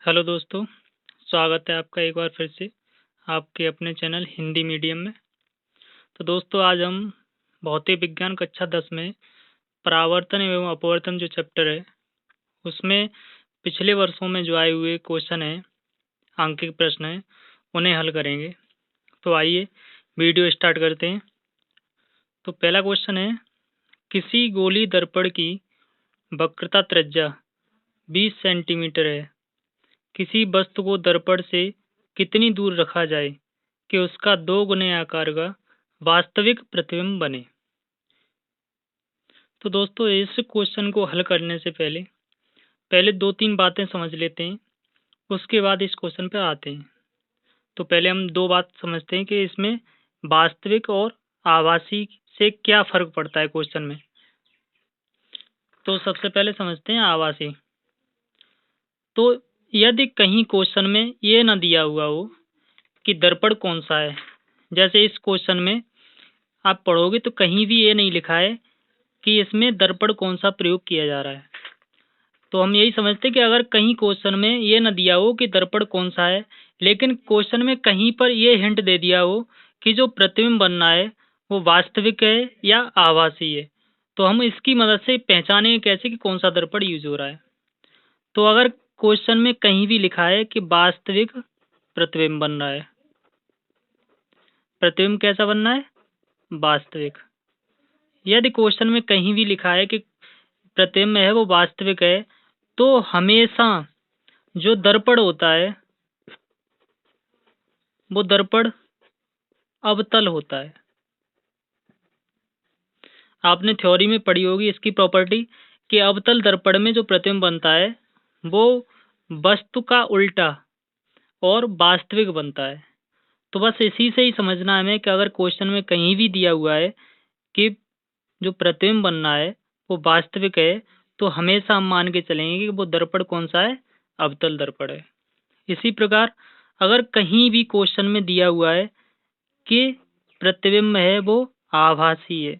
Hello दोस्तों, स्वागत है आपका एक बार फिर से आपके अपने चैनल हिंदी मीडियम में। तो दोस्तों आज हम भौतिक विज्ञान कक्षा 10 में परावर्तन एवं अपवर्तन जो चैप्टर है उसमें पिछले वर्षों में जो आए हुए क्वेश्चन हैं, आंकिक प्रश्न हैं, उन्हें हल करेंगे। तो आइए वीडियो स्टार्ट करते हैं। तो पहला क्वेश्चन है, किसी गोली दर्पण की वक्रता त्रिज्या 20 सेंटीमीटर है। किसी वस्तु को दर्पण से कितनी दूर रखा जाए कि उसका 2 गुने आकार का वास्तविक प्रतिबिंब बने। तो दोस्तों इस क्वेश्चन को हल करने से पहले 2-3 बातें समझ लेते हैं, उसके बाद इस क्वेश्चन पे आते हैं। तो पहले हम 2 बात समझते हैं कि इसमें वास्तविक और आभासी से क्या फर्क पड़ता है क्वेश्चन में। तो सबसे पहले समझते हैं आभासी। तो यदि कहीं क्वेश्चन में ये ना दिया हुआ हो कि दर्पण कौन सा है, जैसे इस क्वेश्चन में आप पढ़ोगे तो कहीं भी ये नहीं लिखा है कि इसमें दर्पण कौन सा प्रयोग किया जा रहा है। तो हम यही समझते हैं कि अगर कहीं क्वेश्चन में ये न दिया हो कि दर्पण कौन सा है, लेकिन क्वेश्चन में कहीं पर ये हिंट दे दिया हो कि जो प्रतिबिंब बनना है वो वास्तविक है या आभासी है, तो हम इसकी मदद से पहचानेंगे कैसे कि कौन सा दर्पण यूज हो रहा है। तो अगर क्वेश्चन में कहीं भी लिखा है कि वास्तविक प्रतिबिंब बन रहा है, प्रतिबिंब कैसा बनना है, वास्तविक। यदि क्वेश्चन में कहीं भी लिखा है कि प्रतिबिंब है वो वास्तविक है, तो हमेशा जो दर्पण होता है वो दर्पण अवतल होता है। आपने थ्योरी में पढ़ी होगी इसकी प्रॉपर्टी कि अवतल दर्पण में जो प्रतिबिंब बनता है वो वस्तु का उल्टा और वास्तविक बनता है। तो बस इसी से ही समझना है हमें कि अगर क्वेश्चन में कहीं भी दिया हुआ है कि जो प्रतिबिंब बनना है वो वास्तविक है, तो हमेशा हम मान के चलेंगे कि वो दर्पण कौन सा है, अवतल दर्पण है। इसी प्रकार अगर कहीं भी क्वेश्चन में दिया हुआ है कि प्रतिबिंब है वो आभासी है,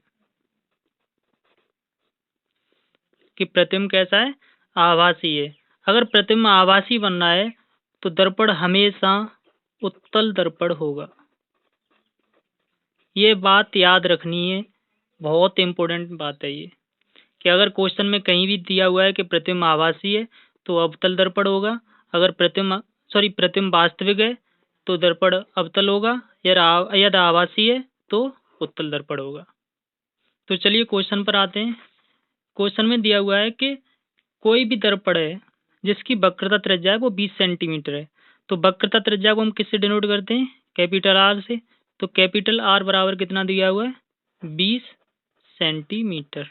कि प्रतिबिंब कैसा है, आभासी है। अगर प्रतिबिंब आभासी बनना है तो दर्पण हमेशा उत्तल दर्पण होगा। ये बात याद रखनी है, बहुत इंपॉर्टेंट बात है ये, कि अगर क्वेश्चन में कहीं भी दिया हुआ है कि प्रतिबिंब आभासी है तो अवतल दर्पण होगा। अगर प्रतिबिंब वास्तविक है तो दर्पण अवतल होगा, यदि आभासी है तो उत्तल दर्पण होगा। तो चलिए क्वेश्चन पर आते हैं। क्वेश्चन में दिया हुआ है कि कोई भी दर्पण है जिसकी वक्रता त्रिज्या है वो 20 सेंटीमीटर है। तो वक्रता त्रिज्या को हम किससे डिनोट करते हैं, कैपिटल आर से। तो कैपिटल आर बराबर कितना दिया हुआ है, 20 सेंटीमीटर।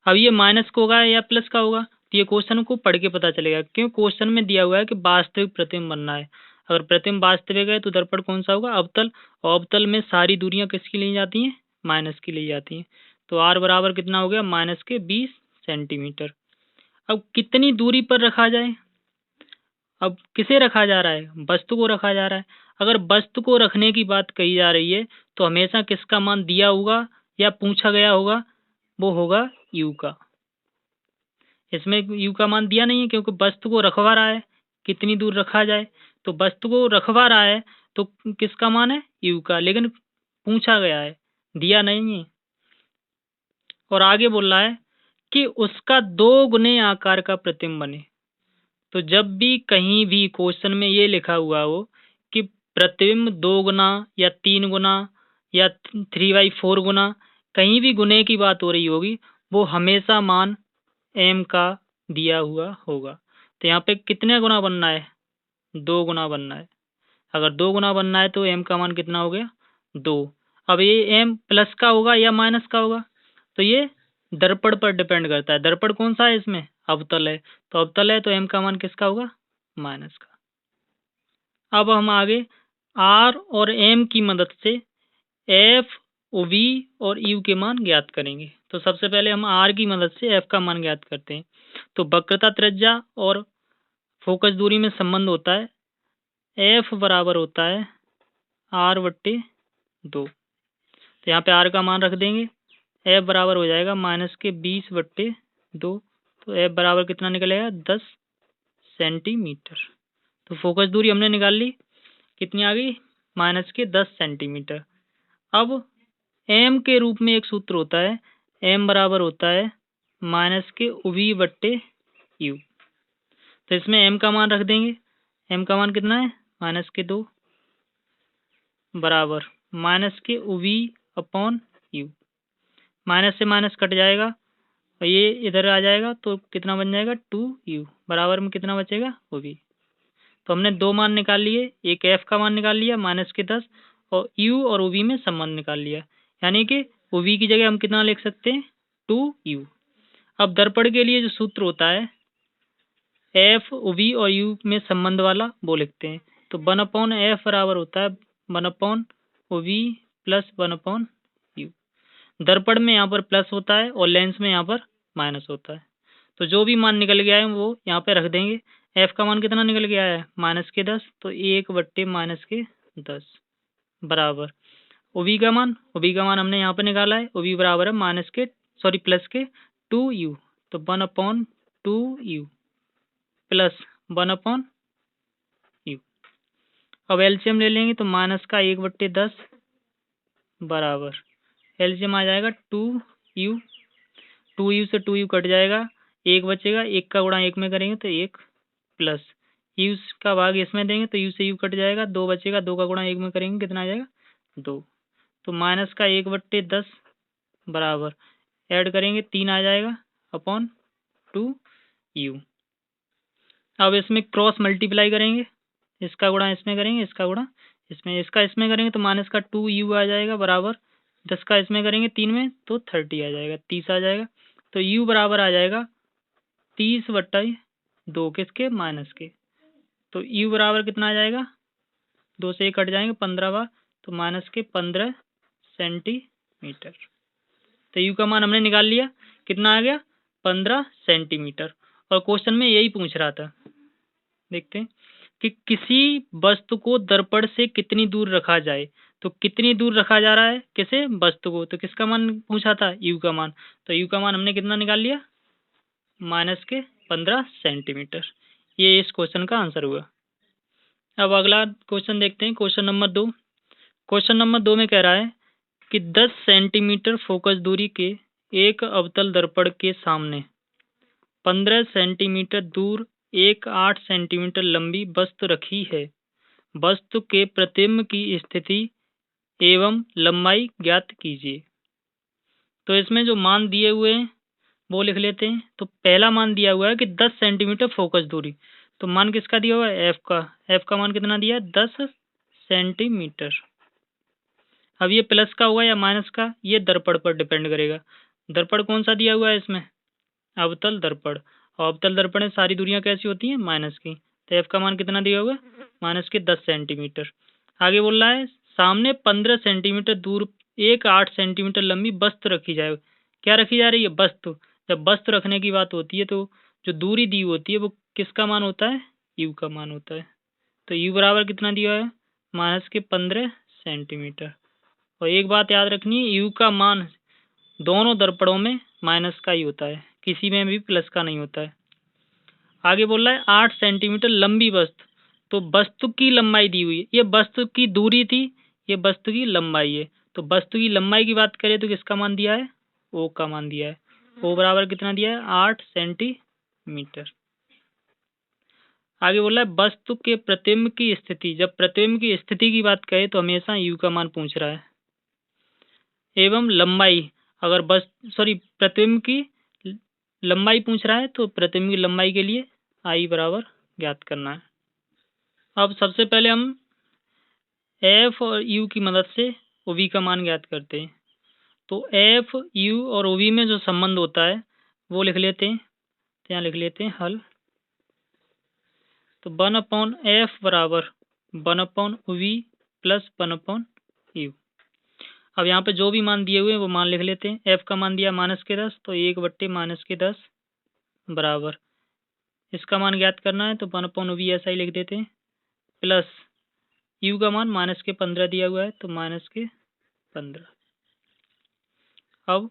अब ये माइनस का होगा या प्लस का होगा, तो ये क्वेश्चन को पढ़ के पता चलेगा। क्यों, क्वेश्चन में दिया हुआ है कि वास्तविक प्रतिबिंब बनना है। अगर प्रतिबिंब वास्तविक है तो दर्पण कौन सा होगा, अवतल। और अवतल में सारी दूरियां किसकी ली जाती हैं, माइनस की ली जाती हैं। तो आर बराबर कितना हो गया, माइनस के 20 सेंटीमीटर। अब कितनी दूरी पर रखा जाए, अब किसे रखा जा रहा है, वस्तु को रखा जा रहा है। अगर वस्तु को रखने की बात कही जा रही है तो हमेशा किसका मान दिया होगा या पूछा गया होगा, वो होगा यू का। इसमें यू का मान दिया नहीं है क्योंकि वस्तु को रखवा रहा है, कितनी दूर रखा जाए। तो वस्तु को रखवा रहा है तो किसका मान है, यू का, लेकिन पूछा गया है, दिया नहीं है। और आगे बोल रहा है कि उसका 2 गुने आकार का प्रतिबिंब बने। तो जब भी कहीं भी क्वेश्चन में ये लिखा हुआ हो कि प्रतिबिंब 2 गुना या 3 गुना या 3/4 गुना, कहीं भी गुने की बात हो रही होगी, वो हमेशा मान एम का दिया हुआ होगा। तो यहाँ पे कितने गुना बनना है, 2 गुना बनना है। अगर 2 गुना बनना है तो एम का मान कितना हो गया, 2। अब ये एम प्लस का होगा या माइनस का होगा, तो ये दर्पण पर डिपेंड करता है। दर्पण कौन सा है, इसमें अवतल है, तो अवतल है तो एम का मान किसका होगा, माइनस का। अब हम आगे आर और एम की मदद से एफ, वी और यू के मान ज्ञात करेंगे। तो सबसे पहले हम आर की मदद से एफ का मान ज्ञात करते हैं। तो वक्रता त्रिज्या और फोकस दूरी में संबंध होता है, एफ बराबर होता है R/2। तो यहाँ पे आर का मान रख देंगे, एफ बराबर हो जाएगा -20/2। तो एफ बराबर कितना निकलेगा, 10 सेंटीमीटर। तो फोकस दूरी हमने निकाल ली, कितनी आ गई, -10 सेंटीमीटर। अब m के रूप में एक सूत्र होता है, m बराबर होता है -v/u। तो इसमें m का मान रख देंगे, m का मान कितना है, -2 बराबर -v/u। माइनस से माइनस कट जाएगा और ये इधर आ जाएगा तो कितना बन जाएगा, 2u बराबर में कितना बचेगा, v। तो हमने दो मान निकाल लिए, एक f का मान निकाल लिया -10 और u और v में संबंध निकाल लिया, यानी कि v की जगह हम कितना लिख सकते हैं, 2u। अब दर्पण के लिए जो सूत्र होता है f v और u में संबंध वाला वो लिखते हैं। तो 1/f बराबर होता है 1/v प्लस 1/u। दर्पण में यहाँ पर प्लस होता है और लेंस में यहाँ पर माइनस होता है। तो जो भी मान निकल गया है वो यहाँ पे रख देंगे। f का मान कितना निकल गया है, -10, तो 1/-10 बराबर v का मान हमने यहाँ पे निकाला है, v बराबर है प्लस के 2u। तो 1/2u प्लस 1/u। अब एलसीएम ले लेंगे तो -1/10 बराबर एलसीएम आ जाएगा 2u। 2u से 2u कट जाएगा, एक बचेगा, एक का गुणा एक में करेंगे तो 1 प्लस u का भाग इसमें देंगे तो u से u कट जाएगा, 2 बचेगा, 2 का गुणा एक में करेंगे कितना आ जाएगा, 2। तो -1/10 बराबर ऐड करेंगे 3 आ जाएगा अपॉन 2u। अब इसमें क्रॉस मल्टीप्लाई करेंगे, इसका गुणा इसमें करेंगे, इसका गुणा इसमें, इसका इसमें करेंगे तो -2u आ जाएगा बराबर 10 का इसमें करेंगे 3 में तो 30 आ जाएगा, 30 आ जाएगा। तो u बराबर आ जाएगा 30/2 किसके, माइनस के। तो u बराबर कितना आ जाएगा, 2 से 1 कट जाएंगे 15 बार, तो -15 सेंटीमीटर। तो u का मान हमने निकाल लिया, कितना आ गया, 15 सेंटीमीटर। और क्वेश्चन में यही पूछ रहा था, देखते हैं कि किसी वस्तु को दर्पण से कितनी दूर रखा जाए। तो कितनी दूर रखा जा रहा है किसे, वस्तु को, तो किसका मान पूछा था, u का मान। तो u का मान हमने कितना निकाल लिया, -15 सेंटीमीटर। ये इस क्वेश्चन का आंसर हुआ। अब अगला क्वेश्चन देखते हैं, क्वेश्चन नंबर 2। क्वेश्चन नंबर 2 में कह रहा है कि 10 सेंटीमीटर फोकस दूरी के एक अवतल दर्पण के सामने 15 सेंटीमीटर दूर एक 8 सेंटीमीटर लंबी वस्तु रखी है। वस्तु के प्रतिबिंब की स्थिति एवं लंबाई ज्ञात कीजिए। तो इसमें जो मान दिए हुए हैं वो लिख लेते हैं। तो पहला मान दिया हुआ है कि 10 सेंटीमीटर फोकस दूरी, तो मान किसका दिया हुआ है, f का मान कितना दिया है, 10 सेंटीमीटर। अब ये प्लस का होगा या माइनस का, ये दर्पण पर डिपेंड करेगा। दर्पण कौन सा दिया हुआ है इसमें, अवतल दर्पण। और अवतल दर्पण में सारी दूरियां कैसी होती हैं, माइनस की। तो f का मान कितना दिया हुआ है, -10 सेंटीमीटर। आगे बोल रहा है सामने 15 सेंटीमीटर दूर एक 8 सेंटीमीटर लंबी वस्तु रखी जाए। क्या रखी जा रही है, वस्तु। जब वस्तु रखने की बात होती है तो जो दूरी दी होती है वो किसका मान होता है, u का मान होता है। तो u बराबर कितना दिया है, -15 सेंटीमीटर। और एक बात याद रखनी है, u का मान दोनों दर्पणों में माइनस का ही होता है, किसी में भी प्लस का नहीं होता है। आगे बोल रहा है 8 सेंटीमीटर लंबी वस्तु। तो वस्तु की लंबाई दी हुई है, ये वस्तु की दूरी थी, ये वस्तु की लंबाई है। तो वस्तु की लंबाई की बात करें तो किसका मान दिया है, ओ का मान दिया है। ओ बराबर कितना दिया है, 8 सेंटीमीटर। आगे बोल रहा है वस्तु के प्रतिबिंब की स्थिति। जब प्रतिबिंब की स्थिति की बात करें तो हमेशा u का मान पूछ रहा है। एवं लंबाई, अगर प्रतिबिंब की लंबाई पूछ रहा है तो प्रतिबिंब की लंबाई के लिए आई बराबर ज्ञात करना है। अब सबसे पहले हम एफ और यू की मदद से ओवी का मान ज्ञात करते हैं। तो एफ, यू और ओवी में जो संबंध होता है वो लिख लेते हैं। तो यहाँ लिख लेते हैं हल। तो 1/f बराबर 1/v प्लस 1/u। अब यहाँ पे जो भी मान दिए हुए हैं वो मान लिख लेते हैं। f का मान दिया -10, तो 1/-10 बराबर इसका मान ज्ञात करना है तो 1/v ऐसा ही लिख देते हैं, प्लस u का मान -15 दिया हुआ है तो -15। अब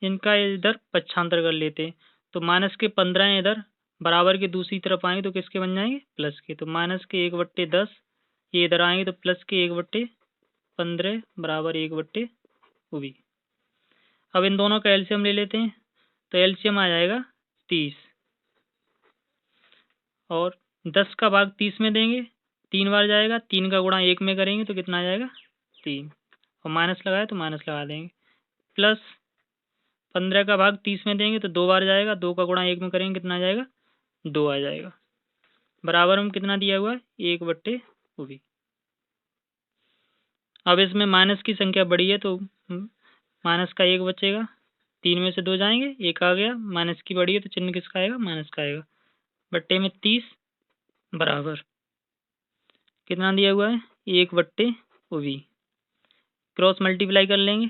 इनका इधर पक्षांतर कर लेते हैं। तो -15 है इधर, बराबर के दूसरी तरफ आएंगे तो किसके बन जाएंगे, प्लस के। तो माइनस के 1/10, ये इधर आएंगे तो प्लस के 1/15 बराबर 1/OB। अब इन दोनों का एलसीएम ले लेते हैं, तो एलसीएम आ जाएगा 30, और 10 का भाग 30 में देंगे, 3 बार जाएगा, 3 का गुणा 1 में करेंगे तो कितना आ जाएगा, 3, और माइनस लगाए तो माइनस लगा देंगे, प्लस 15 का भाग 30 में देंगे तो 2 बार जाएगा, 2 का गुणा 1 में करेंगे कितना आ जाएगा, 2 आ जाएगा, बराबर में कितना दिया हुआ है, 1/OB। अब इसमें माइनस की संख्या बड़ी है तो माइनस का 1 बचेगा, 3 में से 2 जाएंगे, 1 आ गया, माइनस की बड़ी है तो चिन्ह किसका आएगा, माइनस का आएगा, बट्टे में 30 बराबर कितना दिया हुआ है, 1/OB। क्रॉस मल्टीप्लाई कर लेंगे,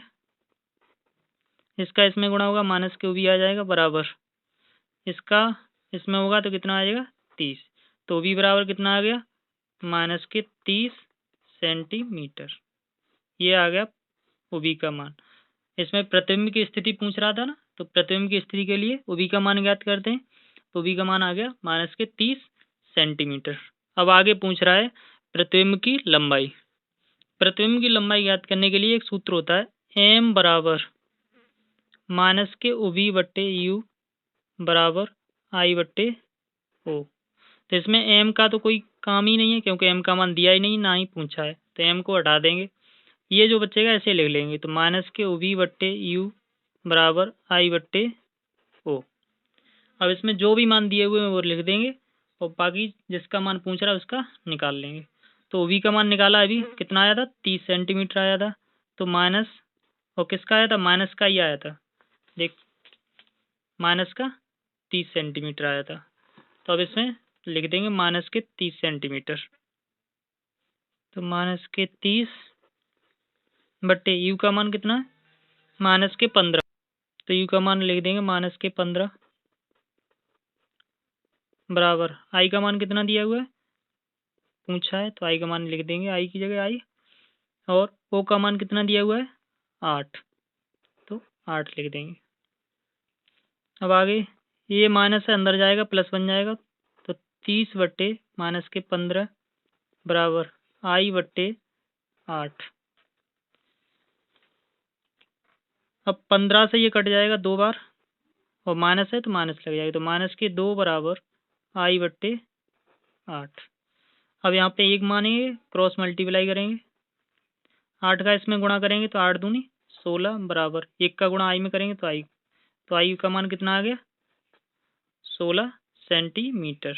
इसका इसमें गुणा होगा, माइनस के OB आ जाएगा, बराबर इसका इसमें होगा तो कितना आ जाएगा, 30। तो OB बराबर कितना आ गया, माइनस के 30 सेंटीमीटर। ये आ गया OB का मान। इसमें प्रतिबिंब की स्थिति पूछ रहा था ना, तो प्रतिबिंब की स्थिति के लिए OB का मान ज्ञात करते हैं, तो OB का मान आ गया माइनस के 30 सेंटीमीटर। अब आगे पूछ रहा है प्रतिबिंब की लंबाई। प्रतिबिंब की लंबाई ज्ञात करने के लिए एक सूत्र होता है, m बराबर माइनस के OB/U बराबर I/O। तो इसमें m का तो कोई काम ही नहीं है, क्योंकि m का मान दिया ही नहीं, ना ही पूछा है, तो m को हटा देंगे, ये जो बचेगा ऐसे लिख लेंगे, तो माइनस के OB/U बराबर I/O। अब इसमें जो भी मान दिए हुए हैं वो लिख देंगे, और बाकी जिसका मान पूछ रहा है उसका निकाल लेंगे। तो OB का मान निकाला, अभी कितना आया था, 30 सेंटीमीटर आया था, तो माइनस, और किसका आया था, माइनस का ही आया था, देख माइनस का 30 सेंटीमीटर आया था। तो अब इसमें लिख देंगे माइनस के 30 सेंटीमीटर, तो माइनस के 30 बट्टे U का मान कितना है, माइनस के 15, तो U का मान लिख देंगे माइनस के 15 बराबर I का मान कितना दिया हुआ है, पूछा है, तो I का मान लिख देंगे, I की जगह I, और O का मान कितना दिया हुआ है, 8, तो 8 लिख देंगे। अब आगे ये माइनस है, अंदर जाएगा, प्लस बन जाएगा, तो 30 बट्टे माइनस के 15 बराबर I/8। अब 15 से ये कट जाएगा 2 बार, और माइनस है तो माइनस लग जाएगा, तो माइनस के 2 बराबर I/8। अब यहाँ पे 1 मानेंगे, क्रॉस मल्टीप्लाई करेंगे, 8 का इसमें गुणा करेंगे तो 8 दूनी 16 बराबर 1 का गुणा I में करेंगे तो I का मान कितना आ गया, 16 सेंटीमीटर।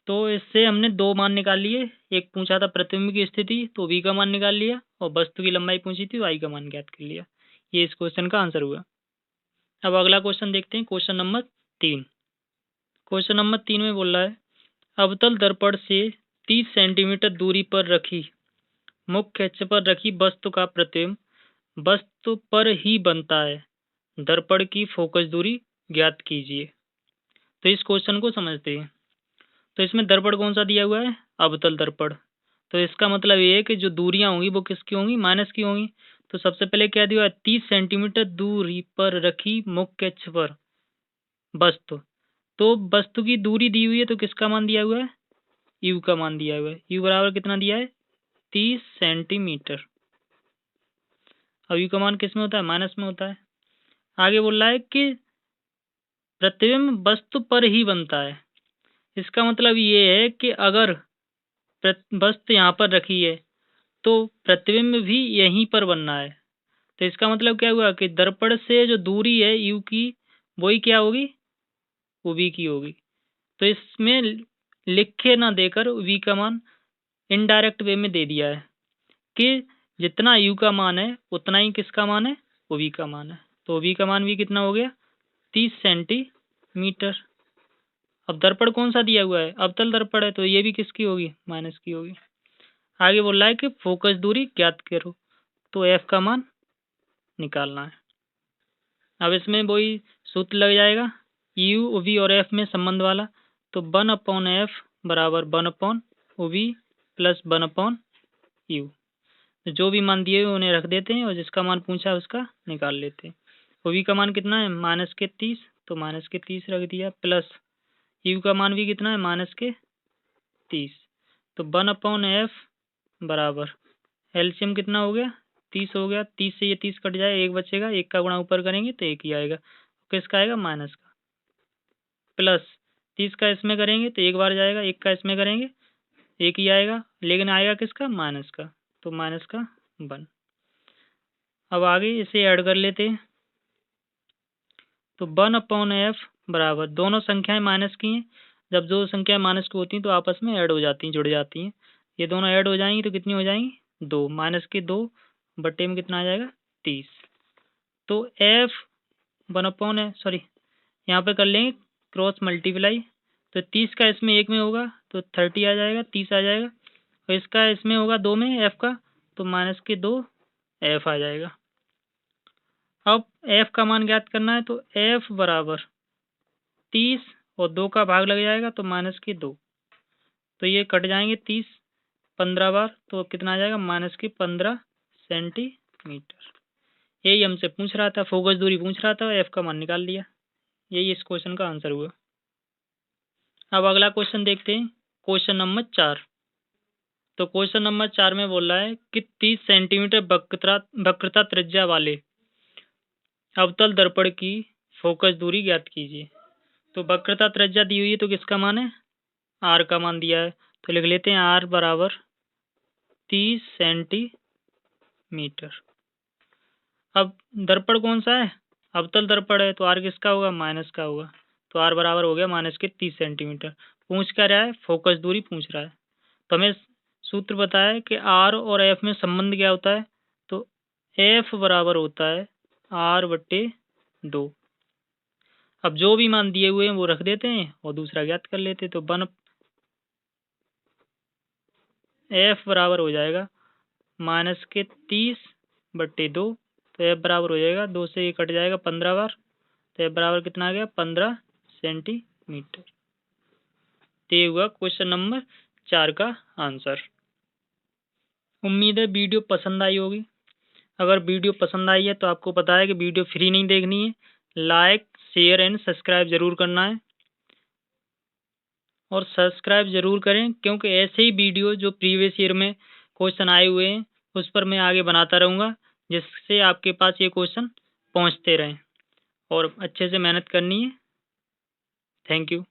तो इससे हमने 2 मान निकाल लिए, एक पूछा था प्रतिबिंब की स्थिति तो V का मान निकाल लिया, और वस्तु की लंबाई पूछी थी तो I का मान ज्ञात कर लिया। ये इस क्वेश्चन का आंसर हुआ। अब अगला क्वेश्चन देखते हैं, क्वेश्चन नंबर 3। क्वेश्चन नंबर 3 में बोल रहा है, अवतल दर्पण से 30 सेंटीमीटर दूरी पर रखी मुख्य अक्ष पर रखी वस्तु का प्रतिबिंब वस्तु पर ही बनता है, दर्पण की फोकस दूरी ज्ञात कीजिए। तो इस क्वेश्चन को समझते हैं। तो इसमें दर्पण कौन सा दिया हुआ है, अवतल दर्पण। तो इसका मतलब ये है कि जो दूरियां होंगी वो किसकी होंगी, माइनस की होंगी। तो सबसे पहले क्या दिया हुआ है, 30 सेंटीमीटर दूरी पर रखी मुख्य अक्ष पर वस्तु। तो वस्तु की दूरी दी हुई है, तो किसका मान दिया हुआ है, U का मान दिया हुआ है। U बराबर कितना दिया है, 30 सेंटीमीटर। अब U का मान किस में होता है, माइनस में होता है। आगे बोल रहा है कि प्रतिबिंब वस्तु पर ही बनता है। इसका मतलब ये है कि अगर वस्तु यहाँ पर रखी है तो प्रतिबिंब भी यहीं पर बनना है। तो इसका मतलब क्या हुआ कि दर्पण से जो दूरी है U की, वही क्या होगी, OB की होगी। तो इसमें लिखे ना देकर V का मान इनडायरेक्ट वे में दे दिया है कि जितना U का मान है उतना ही किसका मान है, OB का मान है। तो OB का मान भी कितना हो गया, 30 सेंटीमीटर। अब दर्पण कौन सा दिया हुआ है, अवतल दर्पण है, तो ये भी किसकी होगी, माइनस की होगी। आगे बोल रहा है कि फोकस दूरी ज्ञात करो, तो F का मान निकालना है। अब इसमें वही सूत्र लग जाएगा, U OB और F में संबंध वाला, तो 1/F बराबर 1/OB प्लस 1/U। जो भी मान दिए हुए उन्हें रख देते हैं, और जिसका मान पूछा है उसका निकाल लेते हैं। OB का मान कितना है, माइनस के 30, तो माइनस के 30 रख दिया, प्लस यू का मान भी कितना है, माइनस के 30। तो 1/f बराबर एलसीएम कितना हो गया, 30 हो गया। 30 से ये 30 कट जाए, 1 बचेगा, 1 का गुणा ऊपर करेंगे तो 1 ही आएगा। किसका आएगा, माइनस का। प्लस 30 का इसमें करेंगे तो 1 बार जाएगा, 1 का इसमें करेंगे 1 ही आएगा, लेकिन आएगा किसका, माइनस का। तो माइनस का 1। अब आगे इसे ऐड कर लेते हैं। तो 1/f बराबर, दोनों संख्याएं माइनस की हैं। जब दो संख्याएं माइनस की होती हैं तो आपस में ऐड हो जाती हैं, जुड़ जाती हैं। ये दोनों ऐड हो जाएंगी तो कितनी हो जाएंगी, 2। माइनस के 2 बटे में कितना आ जाएगा, 30। तो f 1/f सॉरी, यहाँ पे कर लेंगे क्रॉस मल्टीप्लाई। तो 30 का इसमें 1 में होगा तो 30 आ जाएगा, 30 आ जाएगा। और इसका इसमें होगा 2 में, f का, तो माइनस के 2 f आ जाएगा। अब f का मान ज्ञात करना है तो f बराबर 30 और 2 का भाग लग जाएगा तो माइनस के 2। तो ये कट जाएंगे 30 15 बार, तो कितना आ जाएगा, माइनस के 15 सेंटीमीटर। यही हमसे पूछ रहा था, फोकस दूरी पूछ रहा था, f का मान निकाल लिया। यही इस क्वेश्चन का आंसर हुआ। अब अगला क्वेश्चन देखते हैं, क्वेश्चन नंबर 4। तो क्वेश्चन नंबर 4 में बोल रहा है कि 30 सेंटीमीटर वक्रता त्रिज्या वाले अवतल दर्पण की फोकस दूरी ज्ञात कीजिए। तो वक्रता त्रिज्या दी हुई है तो किसका मान है, आर का मान दिया है। तो लिख लेते हैं आर बराबर 30 सेंटीमीटर। अब दर्पण कौन सा है, अवतल दर्पण है, तो आर किसका होगा, माइनस का होगा। तो आर बराबर हो गया माइनस के 30 सेंटीमीटर। पूछ क्या रहा है, फोकस दूरी पूछ रहा है। तो हमें सूत्र बताया है कि आर और एफ में संबंध क्या होता है। तो एफ बराबर होता है आर बट्टे 2। अब जो भी मान दिए हुए हैं वो रख देते हैं और दूसरा ज्ञात कर लेते हैं। तो 1 एफ बराबर हो जाएगा माइनस के 30 बट्टे 2। तो एफ बराबर हो जाएगा, 2 से ये कट जाएगा 15 बार, तो एफ बराबर कितना आ गया, 15 सेंटीमीटर। तो ये हुआ क्वेश्चन नंबर 4 का आंसर। उम्मीद है वीडियो पसंद आई होगी। अगर वीडियो पसंद आई है तो आपको पता है कि वीडियो फ्री नहीं देखनी है, लाइक शेयर एंड सब्सक्राइब ज़रूर करना है। और सब्सक्राइब ज़रूर करें, क्योंकि ऐसे ही वीडियो जो प्रीवियस ईयर में क्वेश्चन आए हुए हैं उस पर मैं आगे बनाता रहूँगा, जिससे आपके पास ये क्वेश्चन पहुँचते रहें। और अच्छे से मेहनत करनी है। Thank you.